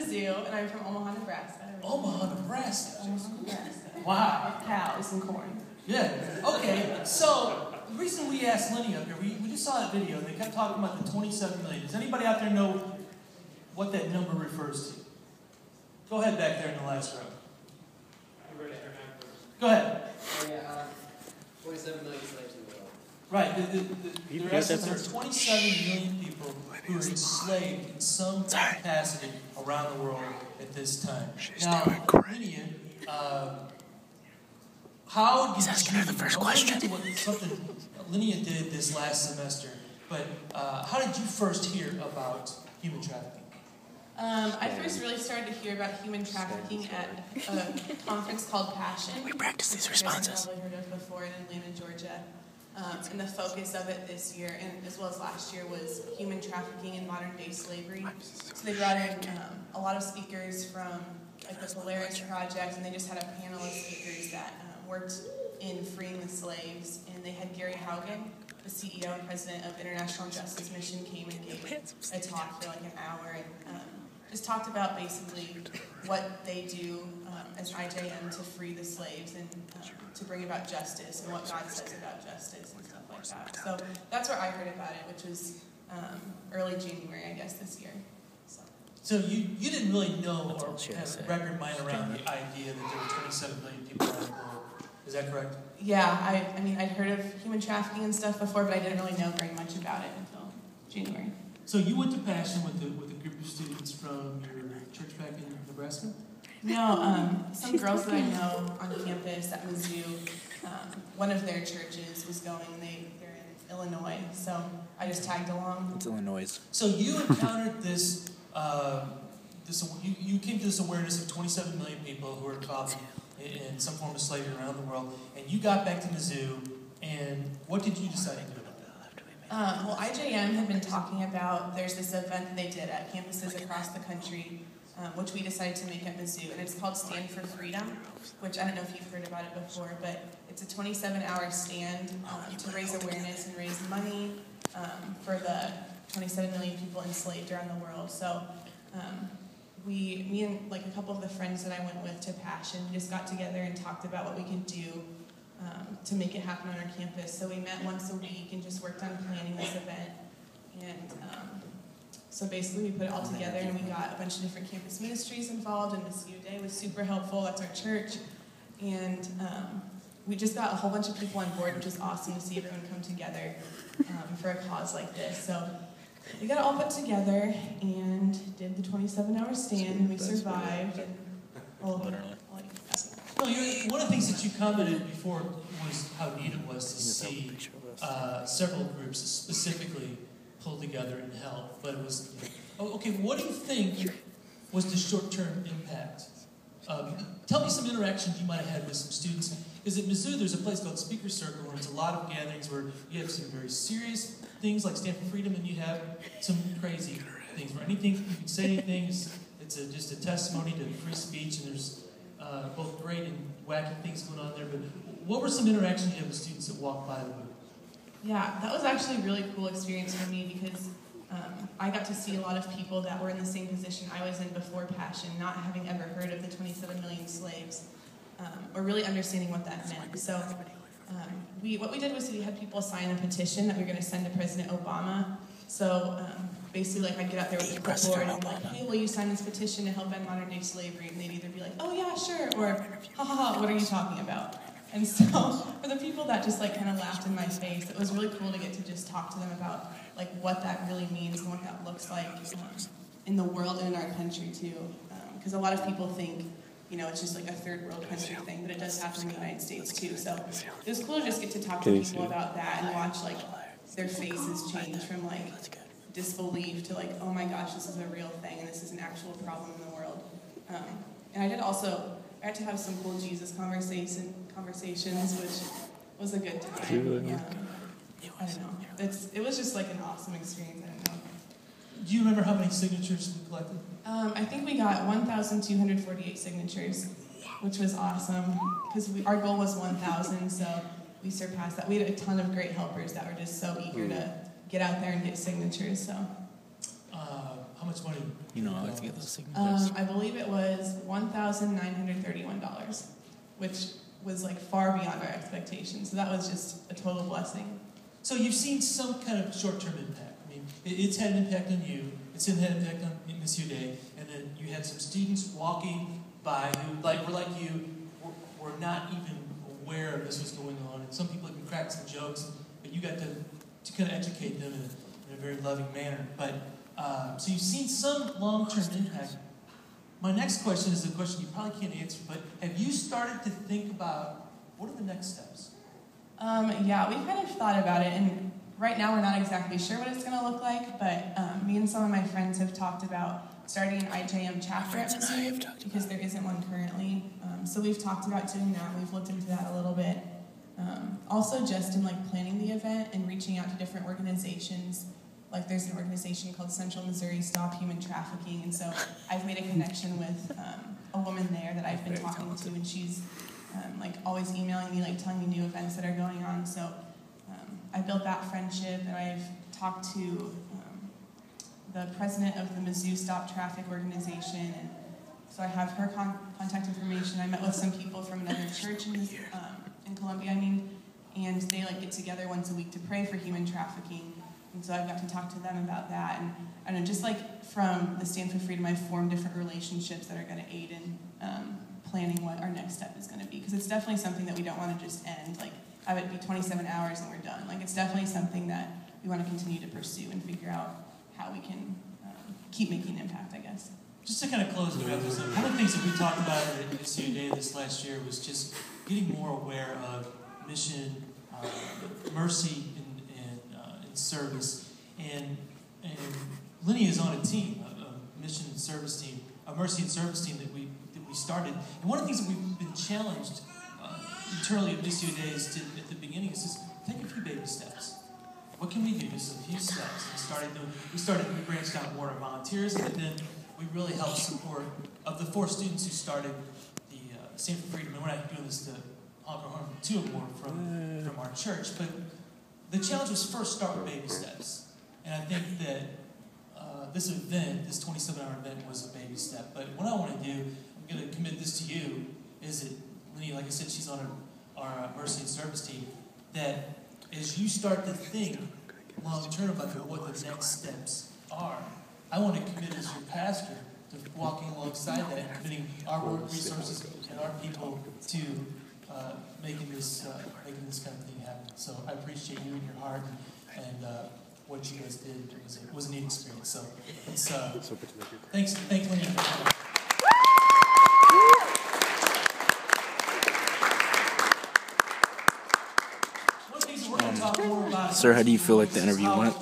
Mizzou, and I'm from Omaha, Nebraska. Omaha, Nebraska. Omaha, Nebraska. Wow. Cows and corn. Yeah. Okay. So the reason we asked Linnea up here, we just saw that video, and they kept talking about the 27 million. Does anybody out there know what that number refers to? Go ahead back there in the last row. Go ahead. Oh, yeah, 27 million slaves in the world. Right. There are 27 million people who are enslaved in some capacity around the world at this time. Now, Linnea, how did you... the first question. Something Linnea did this last semester, but how did you first hear about human trafficking? I first really started to hear about human trafficking at a conference called Passion. We practice these responses. I've probably heard of before in Atlanta, Georgia. And the focus of it this year, and as well as last year, was human trafficking and modern-day slavery. So they brought in a lot of speakers from like the Polaris Project, and they just had a panel of speakers that worked in freeing the slaves. And they had Gary Haugen, the CEO and president of International Justice Mission, came and gave a talk for like an hour and just talked about basically what they do as IJM to free the slaves and to bring about justice and what God says about justice and stuff like that. So that's where I heard about it, which was early January, I guess, this year. So you didn't really know or have a record mind around the idea that there were 27 million people around the world. Is that correct? Yeah, I mean, I'd heard of human trafficking and stuff before, but I didn't really know very much about it until January. So you went to Passion with a group of students from your church back in Nebraska? No, some girls that I know on campus at Mizzou, one of their churches was going, and they're in Illinois, so I just tagged along. It's Illinois. So you encountered this, you came to this awareness of 27 million people who are involved in some form of slavery around the world, and you got back to Mizzou, and what did you decide to do about that? Well, IJM had been talking about, there's this event that they did at campuses across the country, which we decided to make at Mizzou, and it's called Stand for Freedom, which I don't know if you've heard about it before, but it's a 27-hour stand to raise awareness and raise money for the 27 million people enslaved around the world. So me and like a couple of the friends that I went with to Passion just got together and talked about what we could do to make it happen on our campus. So we met once a week and just worked on planning this event. And so basically we put it all together, and we got a bunch of different campus ministries involved, and Missio Dei was super helpful. That's our church. And we just got a whole bunch of people on board, which is awesome to see everyone come together for a cause like this. So we got it all put together and did the 27-hour stand, and we survived. And, one of the things that you commented before was how neat it was to see several groups specifically pull together and help. But it was, okay, what do you think was the short-term impact? Tell me some interactions you might have had with some students. Because at Mizzou, there's a place called Speaker Circle, where it's a lot of gatherings where you have some very serious things like Stand for Freedom, and you have some crazy things where anything, you can say anything, it's just a testimony to free speech, and there's both great and wacky things going on there. But what were some interactions you had with students that walked by the booth? Yeah, that was actually a really cool experience for me because I got to see a lot of people that were in the same position I was in before Passion, not having ever heard of the 27 million slaves, or really understanding what that meant. So what we did was we had people sign a petition that we were going to send to President Obama. So basically, like, I'd get out there with the clipboard and be like, hey, will you sign this petition to help end modern-day slavery? And they'd either be like, oh, yeah, sure, or, ha, ha, ha, what are you talking about? And so for the people that just, like, kind of laughed in my face, it was really cool to get to just talk to them about, like, what that really means and what that looks like in the world and in our country, too. Because a lot of people think, you know, it's just like a third world country thing, but it does happen in the United States, too. So it was cool to just get to talk to people about that and watch, like, their faces change from, like, disbelief to, like, oh my gosh, this is a real thing and this is an actual problem in the world. And I got to have some cool Jesus conversations, which was a good time. I don't know. It was just like an awesome experience. I don't know. Do you remember how many signatures we collected? I think we got 1,248 signatures, which was awesome because our goal was 1,000, so we surpassed that. We had a ton of great helpers that were just so eager to get out there and get signatures. So, how much money? You know, I like to get those signatures. I believe it was $1,931, which was like far beyond our expectations. So that was just a total blessing. So you've seen some kind of short-term impact. I mean, it's had an impact on you. It's had an impact on Missio Dei. And then you had some students walking by who, were like you, were not even aware this was going on. And some people even cracked some jokes, but you got to kind of educate them in a very loving manner. But so you've seen some long-term impact. My next question is a question you probably can't answer, but have you started to think about what are the next steps? Yeah, we've kind of thought about it, and right now we're not exactly sure what it's going to look like, but me and some of my friends have talked about starting an IJM chapter at Missio, because there isn't one currently. So we've talked about doing that. We've looked into that a little bit. Also just in planning the event and reaching out to different organizations. Like there's an organization called Central Missouri Stop Human Trafficking, and so I've made a connection with a woman there that I've been talking to, and she's always emailing me, telling me new events that are going on. So I built that friendship, and I've talked to the president of the Mizzou Stop Traffic organization, and so I have her contact information. I met with some people from another church in Columbia, and they get together once a week to pray for human trafficking. And so I've got to talk to them about that. And I don't know, just from the Stand for Freedom, I've formed different relationships that are going to aid in planning what our next step is going to be. Because it's definitely something that we don't want to just end, have it be 27 hours and we're done. It's definitely something that we want to continue to pursue and figure out how we can keep making an impact, I guess. Just to kind of close the episode, one of the things that we talked about at Missio Dei this last year was just getting more aware of mission, mercy, and service. And Linnea is on a team, a mission and service team, a mercy and service team that we started. And one of the things that we've been challenged internally at Missio Dei is at the beginning is just take a few baby steps. What can we do? Just a few steps. We branched out more to volunteers, and then we really helped support of the 4 students who started the Stand for Freedom. And we're not doing this to honk our horn, 2 or more from our church, but the challenge was first start with baby steps. And I think that this 27-hour event was a baby step. But what I want to do, I'm going to commit this to you, is that, Linnea, like I said, she's on our mercy and service team, that as you start to think long-term about what the next steps are, I want to commit as your pastor to walking alongside that and committing our work resources and our people to making this kind of thing happen. So I appreciate you and your heart and what you guys did. It was a neat experience. So it's thanks Linnea for coming. One of the things we're going to talk more about. Sir, how do you feel like the interview went?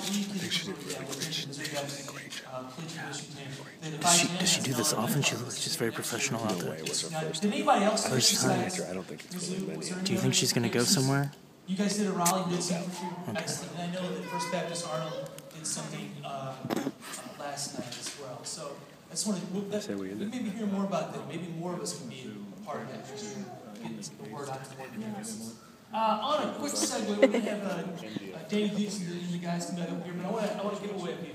Does she do this often? She looks just very professional out there. Did anybody else First time. I don't think it's really many. Do you think she's going to go somewhere? You guys did a Raleigh Missio for Freedom. Excellent. And I know that First Baptist Arnold did something last night as well. So I just want to maybe hear more about that. Maybe more of us can be a part of that next year. Get the word out to more people. On a quick segue, we're going to have Danny Dukes and the guys come back up here, but I want to give away a few.